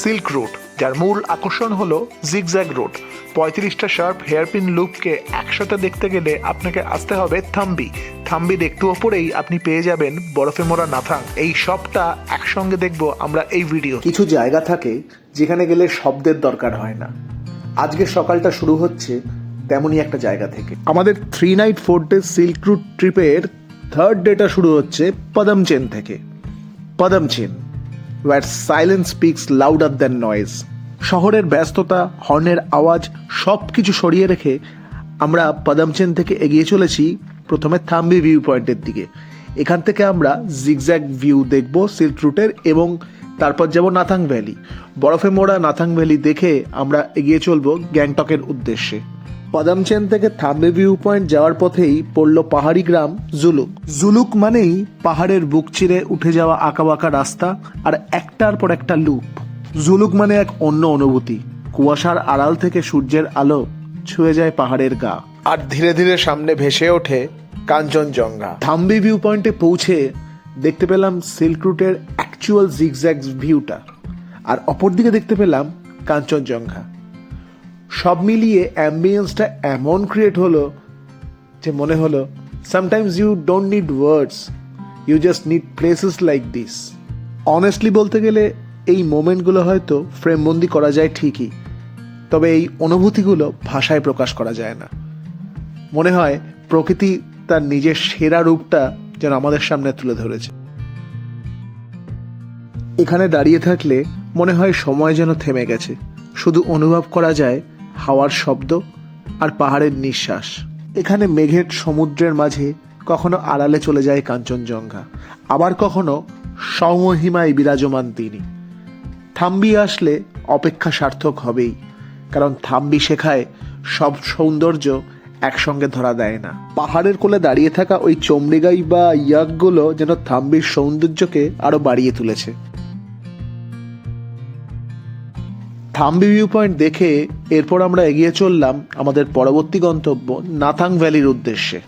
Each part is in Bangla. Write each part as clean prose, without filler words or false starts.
সিল্ক রুট, যার মূল আকর্ষণ হলো জিগজ্যাগ রুট। 35টা শার্প হেয়ারপিন লুপকে একসাথে দেখতে গেলে আপনাকে আসতে হবে থাম্বির একটু ওপরেই আপনি পেয়ে যাবেন বরফে মোড়া নাথাং। এই সবটা একসঙ্গে দেখবো আমরা এই ভিডিও। কিছু জায়গা থাকে যেখানে গেলে শব্দের দরকার হয় না। আজকের সকালটা শুরু হচ্ছে তেমনই একটা জায়গা থেকে। আমাদের 3 নাইট 4 ডে সিল্ক রুট ট্রিপের থার্ড ডেটা শুরু হচ্ছে পদমচেন থেকে। পদমচেন, where silence speaks louder than noise। শহরের ব্যস্ততা, হর্নের আওয়াজ সব কিছু সরিয়ে রেখে আমরা পদমচেন থেকে এগিয়ে চলেছি প্রথমে থাম্বি ভিউ পয়েন্টের দিকে। এখান থেকে আমরা জিগজ্যাগ ভিউ দেখব সিল্ক রুটের এবং তারপর যাব নাথাং ভ্যালি। বরফে মোড়া নাথাং ভ্যালি দেখে আমরা এগিয়ে চলব গ্যাংটকের উদ্দেশ্যে। পদমচেন থেকে থাম্বি ভিউ পয়েন্ট যাওয়ার পথেই পড়ল পাহাড়ি গ্রাম জুলুক। জুলুক মানেই পাহাড়ের বুক চিরে উঠে যাওয়া আঁকাবাঁকা রাস্তা আর একটার পর একটা লুপ। জুলুক মানে এক অন্য অনুভূতি। কুয়াশার আড়াল থেকে সূর্যের আলো ছুঁয়ে যায় পাহাড়ের গা, আর ধীরে ধীরে সামনে ভেসে ওঠে কাঞ্চনজঙ্ঘা। থাম্বি ভিউ পয়েন্টে পৌঁছে দেখতে পেলাম সিল্ক রুটের অ্যাকচুয়াল জিগজ্যাগ ভিউটা, আর অপরদিকে দেখতে পেলাম কাঞ্চনজঙ্ঘা। সব মিলিয়ে অ্যাম্বিয়েন্সটা এমন ক্রিয়েট হলো যে মনে হলো sometimes you don't need words, you just need places like this. Honestly বলতে গেলে এই মোমেন্টগুলো হয়তো ফ্রেমবন্দি করা যায় ঠিকই, তবে এই অনুভূতিগুলো ভাষায় প্রকাশ করা যায় না। মনে হয় প্রকৃতি তার নিজের সেরা রূপটা যেন আমাদের সামনে তুলে ধরেছে। এখানে দাঁড়িয়ে থাকলে মনে হয় সময় যেন থেমে গেছে, শুধু অনুভব করা যায় হাওয়ার শব্দ আর পাহাড়ের নিঃশ্বাস। এখানে মেঘের সমুদ্রের মাঝে কখনো আড়ালে চলে যায় কাঞ্চনজঙ্ঘা, আবার কখনো সমহিমায় বিরাজমান তিনি। থাম্বি আসলে অপেক্ষা সার্থক হবেই, কারণ থাম্বি শেখায় সব সৌন্দর্য একসঙ্গে ধরা দেয় না। পাহাড়ের কোলে দাঁড়িয়ে থাকা ওই চমড়িগাই বা ইয়াকগুলো যেন থাম্বির সৌন্দর্যকে আরো বাড়িয়ে তুলেছে। থাম্বি ভিউ পয়েন্ট দেখে এরপর আমরা এগিয়ে চললাম আমাদের পরবর্তী গন্তব্য নাথাং ভ্যালির উদ্দেশ্যে।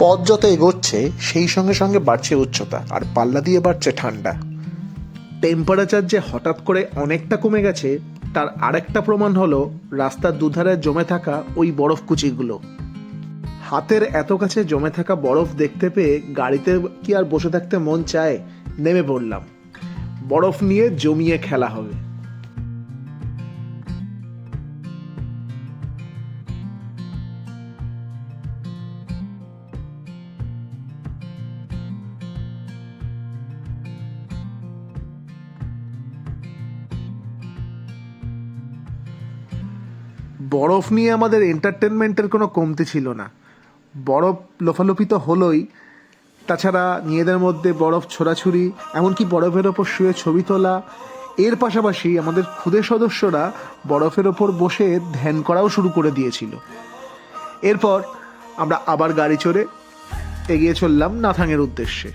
পথ যত এগোচ্ছে সেই সঙ্গে সঙ্গে বাড়ছে উচ্চতা, আর পাল্লা দিয়ে বাড়ছে ঠান্ডা। টেম্পারেচার যে হঠাৎ করে অনেকটা কমে গেছে তার আরেকটা প্রমাণ হলো রাস্তার দুধারে জমে থাকা ওই বরফকুচিগুলো। হাতের এত কাছে জমে থাকা বরফ দেখতে পেয়ে গাড়িতে কি আর বসে থাকতে মন চায়? নেমে পড়লাম। বরফ নিয়ে জমিয়ে খেলা হবে। বরফ নিয়ে আমাদের এন্টারটেনমেন্টের কোনো কমতি ছিল না। বরফ লোফালোপি তো হলোই, তাছাড়া নিজেদের মধ্যে বরফ ছোড়াছুড়ি, এমনকি বরফের ওপর শুয়ে ছবি তোলা। এর পাশাপাশি আমাদের ক্ষুদে সদস্যরা বরফের ওপর বসে ধ্যান করাও শুরু করে দিয়েছিল। এরপর আমরা আবার গাড়ি চড়ে এগিয়ে চললাম নাথাংয়ের উদ্দেশ্যে।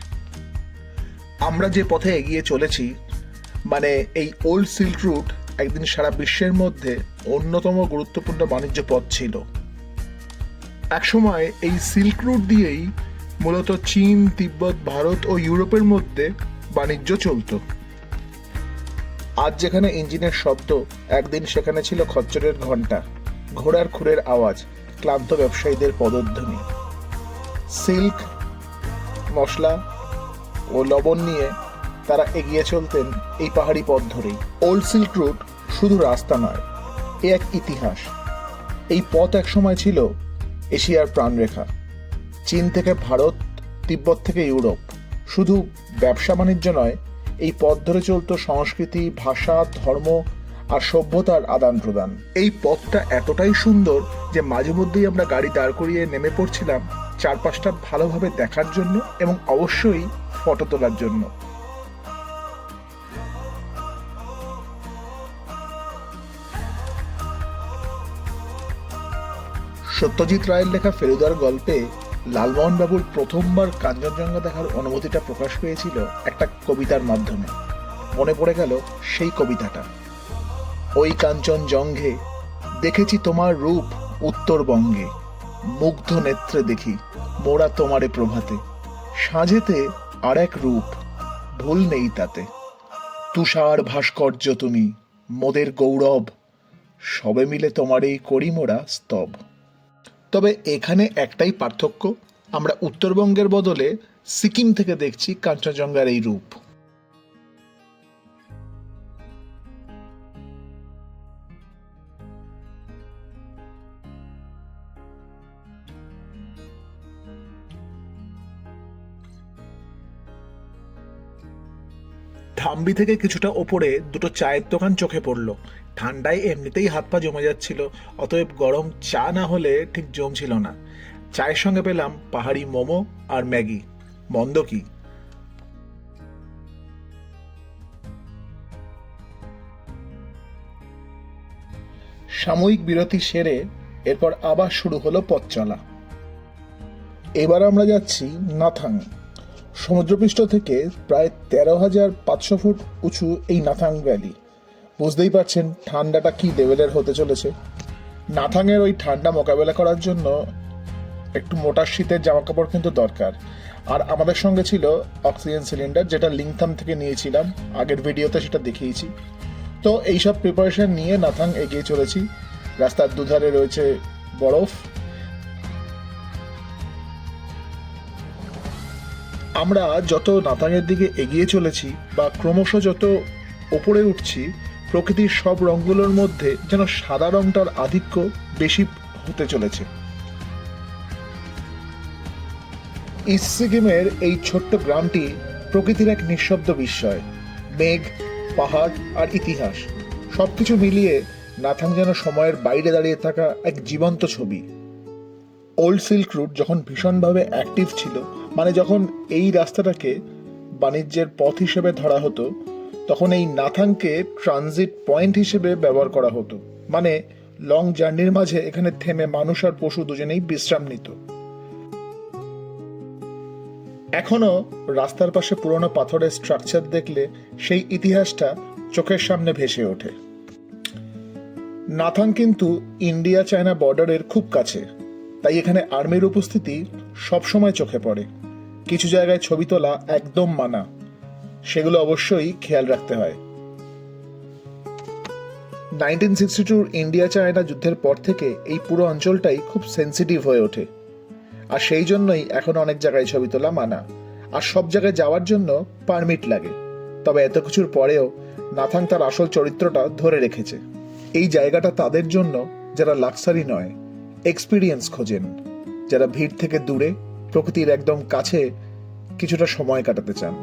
আমরা যে পথে এগিয়ে চলেছি, মানে এই ওল্ড সিল্ক রুট একদিন সারা বিশ্বের মধ্যে অন্যতম গুরুত্বপূর্ণ বাণিজ্য পথ ছিল। একসময় এই সিল্ক রুট দিয়েই মূলত চীন, তিব্বত, ভারত ও ইউরোপের মধ্যে বাণিজ্য চলত। আজ যেখানে ইঞ্জিনের শব্দ, একদিন সেখানে ছিল খচ্চরের ঘণ্টা, ঘোড়ার খুরের আওয়াজ, ক্লান্ত ব্যবসায়ীদের পদধ্বনি। সিল্ক, মশলা ও লবণ নিয়ে তারা এগিয়ে চলতেন এই পাহাড়ি পথ ধরেই। ওল্ড সিল্ক রুট শুধু রাস্তা নয়, এ এক ইতিহাস। এই পথ একসময় ছিল এশিয়ার প্রাণরেখা। চীন থেকে ভারত, তিব্বত থেকে ইউরোপ। শুধু ব্যবসা বাণিজ্য নয়, এই পথ ধরে চলত সংস্কৃতি, ভাষা, ধর্ম আর সভ্যতার আদান প্রদান। এই পথটা এতটাই সুন্দর যে মাঝে মধ্যেই আমরা গাড়ি দাঁড় করিয়ে নেমে পড়ছিলাম চারপাশটা ভালোভাবে দেখার জন্য এবং অবশ্যই ফটো তোলার জন্য। সত্যজিৎ রায়ের লেখা ফেলুদার গল্পে লালমোহন বাবুর প্রথমবার কাঞ্চনজঙ্ঘা দেখার অনুভূতিটা প্রকাশ পেয়েছিল একটা কবিতার মাধ্যমে। মনে পড়ে গেল সেই কবিতাটা। ওই কাঞ্চনজঙ্ঘে দেখেছি তোমার রূপ উত্তরবঙ্গে, মুগ্ধ নেত্রে দেখি মোরা তোমারে প্রভাতে, সাঁঝেতে আর এক রূপ ভুল নেই তাতে। তুষার ভাস্কর্য তুমি, মোদের গৌরব, সবে মিলে তোমারই করি মোরা স্তব। তবে এখানে একটাই পার্থক্য, আমরা উত্তরবঙ্গের বদলে সিকিম থেকে দেখছি কাঞ্চনজঙ্ঘার এই রূপ। থাম্বি থেকে কিছুটা ওপরে দুটো চায়ের দোকান চোখে পড়ল। ঠান্ডায় এমনিতেই হাত পা জমে যাচ্ছিল, অতএব গরম চা না হলে ঠিক জমছিল না। চায়ের সঙ্গে পেলাম পাহাড়ি মোমো আর ম্যাগি, মন্দ কি। সাময়িক বিরতি সেরে এরপর আবার শুরু হলো পথ চলা। এবার আমরা যাচ্ছি নাথাং। সমুদ্রপৃষ্ঠ থেকে প্রায় 13,500 ফুট উঁচু এই নাথাং ভ্যালি। বুঝতেই পারছেন ঠান্ডাটা কি লেভেলের হতে চলেছে। নাথাংয়ের ওই ঠান্ডা মোকাবেলা করার জন্য একটু মোটা শীতের জামা কাপড় কিন্তু দরকার। আর আমাদের সঙ্গে ছিল অক্সিজেন সিলিন্ডার, যেটা লিংথাম থেকে নিয়েছিলাম, আগের ভিডিওতে সেটা দেখিয়েছি। তো এইসব প্রিপারেশন নিয়ে নাথাং এগিয়ে চলেছি। রাস্তার দুধারে রয়েছে বরফ। আমরা যত নাথাংয়ের দিকে এগিয়ে চলেছি বা ক্রমশ যত ওপরে উঠছি, প্রকৃতির সব রঙগুলোর মধ্যে যেন সাদা রংটার আধিক্য বেশি হতে চলেছে। ইস্ট সিকিমের এই ছোট্ট গ্রামটি প্রকৃতির এক নিঃশব্দ বিস্ময়। মেঘ, পাহাড় আর ইতিহাস সবকিছু মিলিয়ে নাথাং যেন সময়ের বাইরে দাঁড়িয়ে থাকা এক জীবন্ত ছবি। ওল্ড সিল্ক রুট যখন ভীষণভাবে অ্যাক্টিভ ছিল, মানে যখন এই রাস্তাটাকে বাণিজ্যের পথ হিসেবে ধরা হতো, তখন এই নাথাংকে ট্রানজিট পয়েন্ট হিসেবে ব্যবহার করা হতো। মানে লং জার্নির মাঝে এখানে থেমে মানুষ আর পশু দুজনেই বিশ্রাম নিত। এখনো রাস্তার পাশে পুরনো পাথরের স্ট্রাকচার দেখলে সেই ইতিহাসটা চোখের সামনে ভেসে ওঠে। নাথাং কিন্তু ইন্ডিয়া চায়না বর্ডারের খুব কাছে, তাই এখানে আর্মির উপস্থিতি সবসময় চোখে পড়ে। কিছু জায়গায় ছবি তোলা একদম মানা, সেগুলো অবশ্যই খেয়াল রাখতে হয়। 1962 ইন্ডিয়া চায়না যুদ্ধের পর থেকে এই পুরো অঞ্চলটাই খুব সেন্সিটিভ হয়ে ওঠে, আর সেই জন্যই এখন অনেক জায়গায় ছবি তোলা মানা, আর সব জায়গায় যাওয়ার জন্য পারমিট লাগে। তবে এত কিছুর পরেও নাথাং তার আসল চরিত্রটা ধরে রেখেছে। এই জায়গাটা তাদের জন্য যারা লাক্সারি নয়, এক্সপিরিয়েন্স খোঁজেন, যারা ভিড় থেকে দূরে প্রকৃতির একদম কাছে কিছুটা সময় কাটাতে চান।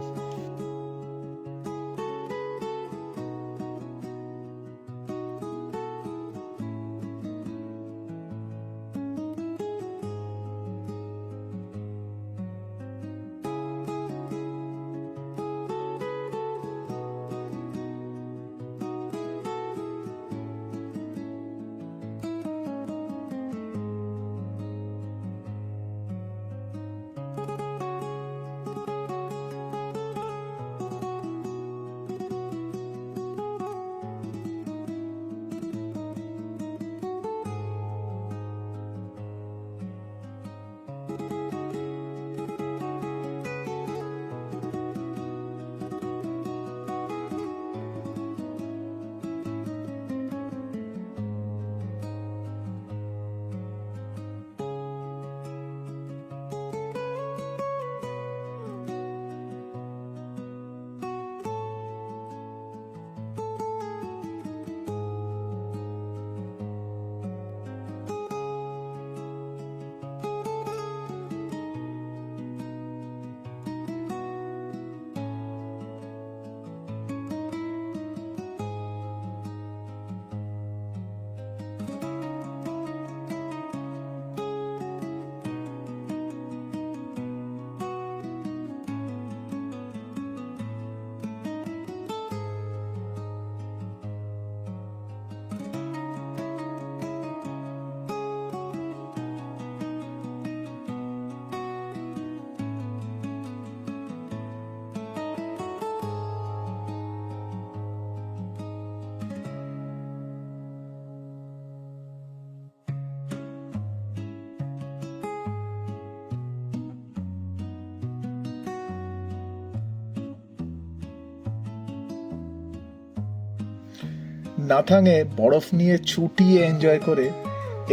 নাথাংয়ে বরফ নিয়ে ছুটিয়ে এনজয় করে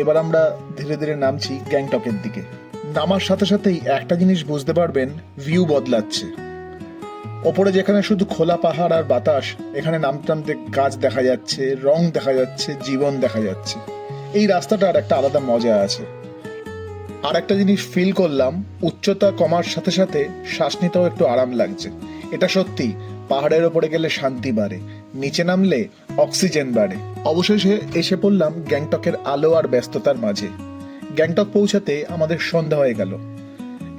এবার আমরা ধীরে ধীরে নামছি গ্যাংটকের দিকে। নামার সাথে সাথেই একটা জিনিস বুঝতে পারবেন, ভিউ বদলাচ্ছে। ওপরে যেখানে শুধু খোলা পাহাড় আর বাতাস, এখানে নামতে নামতে গাছ দেখা যাচ্ছে, রং দেখা যাচ্ছে, জীবন দেখা যাচ্ছে। এই রাস্তাটার একটা আলাদা মজা আছে। আর একটা জিনিস ফিল করলাম, উচ্চতা কমার সাথে সাথে শ্বাস নিতেও একটু আরাম লাগছে। এটা সত্যি, পাহাড়ের ওপরে গেলে শান্তি বাড়ে, নিচে নামলে অক্সিজেন বাড়ে। অবশেষে এসে পড়লাম গ্যাংটকের আলো আর ব্যস্ততার মাঝে। গ্যাংটক পৌঁছাতে আমাদের সন্ধ্যা হয়ে গেল।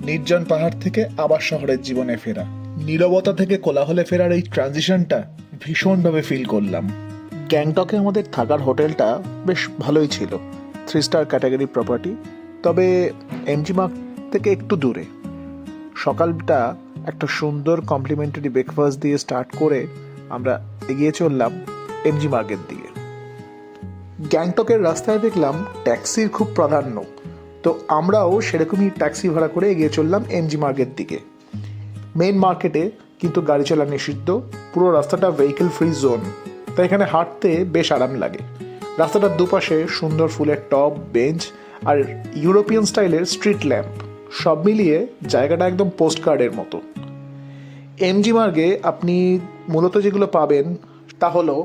নির্জন পাহাড় থেকে আবার শহরের জীবনে ফেরা, নীরবতা থেকে কোলাহলে ফেরার এই ট্রানজিশনটা ভীষণভাবে ফিল করলাম। গ্যাংটকে আমাদের থাকার হোটেলটা বেশ ভালোই ছিল, 3 স্টার ক্যাটাগরি প্রপার্টি, তবে এমজি মার্গ থেকে একটু দূরে। সকালটা একটা সুন্দর কমপ্লিমেন্টারি ব্রেকফাস্ট দিয়ে স্টার্ট করে আমরা এগিয়ে চললাম এমজি মার্গের দিকে। গ্যাংটকের রাস্তায় দেখলাম ট্যাক্সির খুব প্রাধান্য, তো আমরাও সেরকমই ট্যাক্সি ভাড়া করে এগিয়ে চললাম এমজি মার্গের দিকে। মেইন মার্কেটে কিন্তু গাড়ি চলা নিষিদ্ধ, পুরো রাস্তাটা ভেহিকেল ফ্রি জোন, তাই এখানে হাঁটতে বেশ আরাম লাগে। রাস্তাটার দুপাশে সুন্দর ফুলের টব, বেঞ্চ আর ইউরোপিয়ান স্টাইলের স্ট্রিট ল্যাম্প, সব মিলিয়ে জায়গাটা একদম পোস্ট কার্ডের মতো। এমজি মার্গে আপনি মূলত যেগুলো পাবেন তা হলো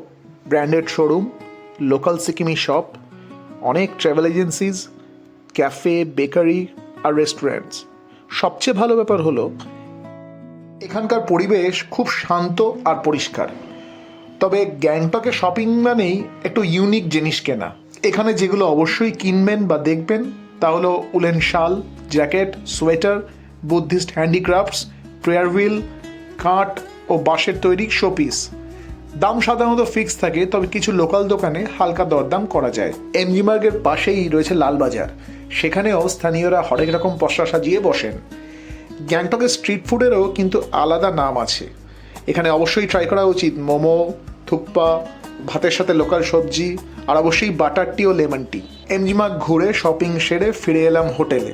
ব্র্যান্ডেড শোরুম, লোকাল সিকিমি শপ, অনেক ট্রাভেল এজেন্সিজ, ক্যাফে, বেকারি আর রেস্টুরেন্টস। সবচেয়ে ভালো ব্যাপার হলো এখানকার পরিবেশ খুব শান্ত আর পরিষ্কার। তবে গ্যাংটকে শপিং মানেই একটু ইউনিক জিনিস কেনা। এখানে যেগুলো অবশ্যই কিনবেন বা দেখবেন তা হলো উলেন শাল, jacket, sweater, Buddhist handicrafts, prayer wheel, কাঠ ও বাঁশের তৈরি শোপিস। দাম সাধারণত ফিক্স থাকে, তবে কিছু লোকাল দোকানে হালকা দরদাম করা যায়। এমজি মার্গের পাশেই রয়েছে লালবাজার, সেখানেও স্থানীয়রা হরেক রকম পসরা সাজিয়ে বসেন। গ্যাংটকের স্ট্রিট ফুডেরও কিন্তু আলাদা নাম আছে। এখানে অবশ্যই ট্রাই করা উচিত মোমো, থুকপা, ভাতের সাথে লোকাল সবজি আর অবশ্যই বাটার টি ও লেমন টি। এমজি মার্গ ঘুরে শপিং সেরে ফিরে এলাম হোটেলে।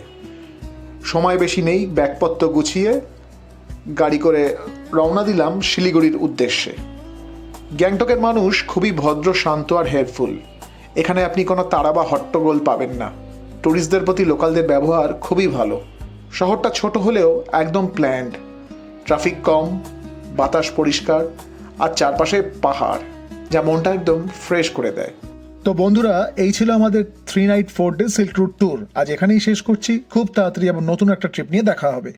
সময় বেশি নেই, ব্যাগপত্র গুছিয়ে গাড়ি করে রওনা দিলাম শিলিগুড়ির উদ্দেশ্যে। গ্যাংটকের মানুষ খুবই ভদ্র, শান্ত আর হেল্পফুল। এখানে আপনি কোনো তাড়া বা হট্টগোল পাবেন না। ট্যুরিস্টদের প্রতি লোকালদের ব্যবহার খুবই ভালো। শহরটা ছোট হলেও একদম প্ল্যান্ড, ট্রাফিক কম, বাতাস পরিষ্কার আর চারপাশে পাহাড়, যা মনটা একদম ফ্রেশ করে দেয়। তো বন্ধুরা, এই ছিল আমাদের 3 night 4 day silk route tour. আজ এখানেই শেষ করছি। খুব তাড়াতাড়ি আবার নতুন একটা ট্রিপ নিয়ে দেখা হবে।